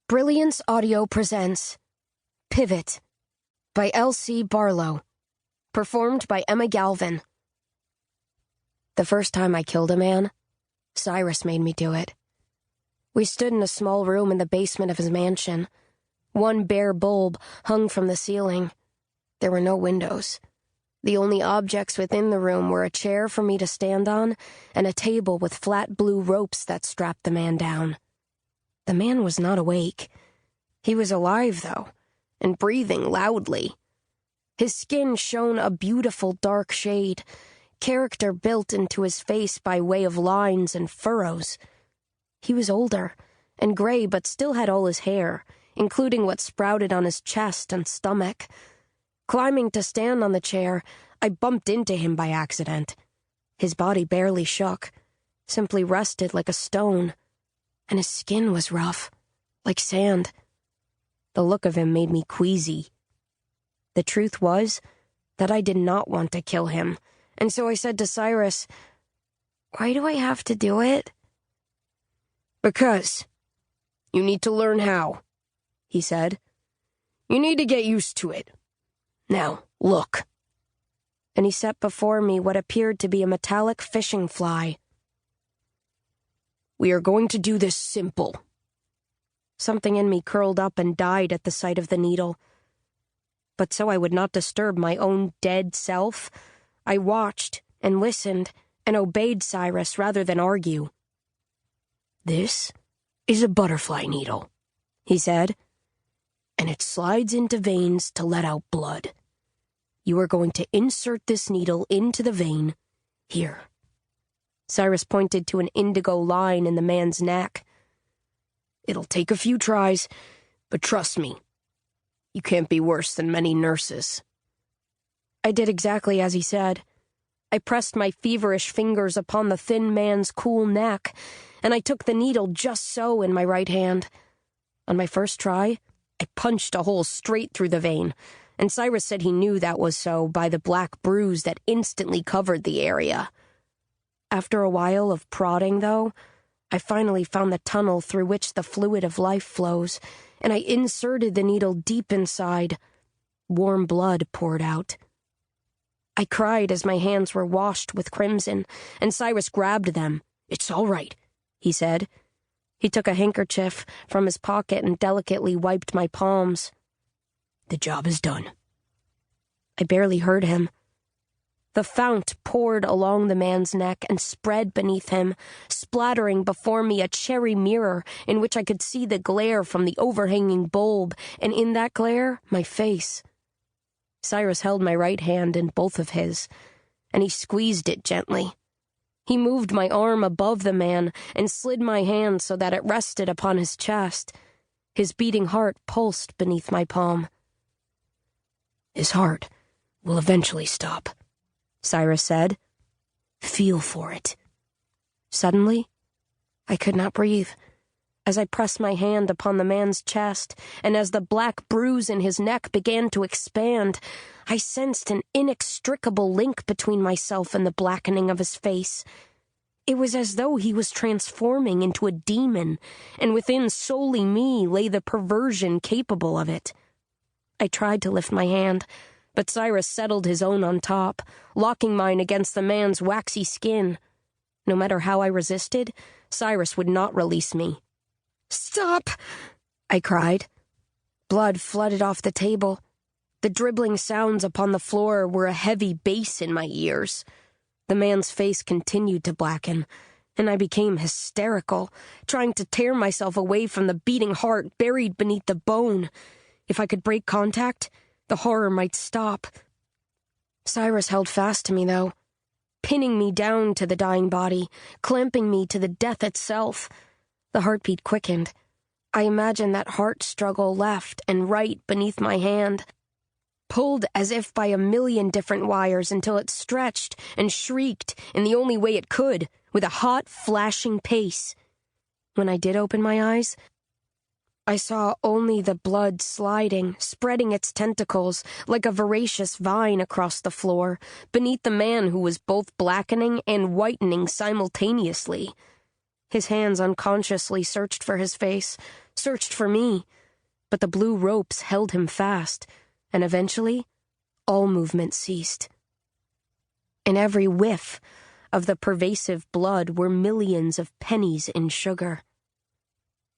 Brilliance Audio presents Pivot by L.C. Barlow, performed by Emma Galvin. The first time I killed a man, Cyrus made me do it. We stood in a small room in the basement of his mansion. One bare bulb hung from the ceiling. There were no windows. The only objects within the room were a chair for me to stand on and a table with flat blue ropes that strapped the man down. The man was not awake. He was alive, though, and breathing loudly. His skin shone a beautiful dark shade, character built into his face by way of lines and furrows. He was older and gray, but still had all his hair, including what sprouted on his chest and stomach. Climbing to stand on the chair, I bumped into him by accident. His body barely shook, simply rested like a stone, and his skin was rough, like sand. The look of him made me queasy. The truth was that I did not want to kill him, and so I said to Cyrus, "Why do I have to do it?" "Because you need to learn how," he said. "You need to get used to it. Now, look." And he set before me what appeared to be a metallic fishing fly. "We are going to do this simple." Something in me curled up and died at the sight of the needle. But so I would not disturb my own dead self, I watched and listened and obeyed Cyrus rather than argue. "This is a butterfly needle," he said, "and it slides into veins to let out blood. You are going to insert this needle into the vein here." Cyrus pointed to an indigo line in the man's neck. "It'll take a few tries, but trust me, you can't be worse than many nurses." I did exactly as he said. I pressed my feverish fingers upon the thin man's cool neck, and I took the needle just so in my right hand. On my first try, I punched a hole straight through the vein, and Cyrus said he knew that was so by the black bruise that instantly covered the area. After a while of prodding, though, I finally found the tunnel through which the fluid of life flows, and I inserted the needle deep inside. Warm blood poured out. I cried as my hands were washed with crimson, and Cyrus grabbed them. "It's all right," he said. He took a handkerchief from his pocket and delicately wiped my palms. "The job is done." I barely heard him. The fount poured along the man's neck and spread beneath him, splattering before me a cherry mirror in which I could see the glare from the overhanging bulb, and in that glare, my face. Cyrus held my right hand in both of his, and he squeezed it gently. He moved my arm above the man and slid my hand so that it rested upon his chest. His beating heart pulsed beneath my palm. "His heart will eventually stop," Cyrus said. "Feel for it." Suddenly, I could not breathe. As I pressed my hand upon the man's chest, and as the black bruise in his neck began to expand, I sensed an inextricable link between myself and the blackening of his face. It was as though he was transforming into a demon, and within solely me lay the perversion capable of it. I tried to lift my hand, but Cyrus settled his own on top, locking mine against the man's waxy skin. No matter how I resisted, Cyrus would not release me. "Stop!" I cried. Blood flooded off the table. The dribbling sounds upon the floor were a heavy bass in my ears. The man's face continued to blacken, and I became hysterical, trying to tear myself away from the beating heart buried beneath the bone. If I could break contact, the horror might stop. Cyrus held fast to me, though, pinning me down to the dying body, clamping me to the death itself. The heartbeat quickened. I imagined that heart struggle left and right beneath my hand, pulled as if by a million different wires until it stretched and shrieked in the only way it could, with a hot, flashing pace. When I did open my eyes, I saw only the blood sliding, spreading its tentacles like a voracious vine across the floor, beneath the man who was both blackening and whitening simultaneously. His hands unconsciously searched for his face, searched for me, but the blue ropes held him fast, and eventually, all movement ceased. In every whiff of the pervasive blood were millions of pennies in sugar.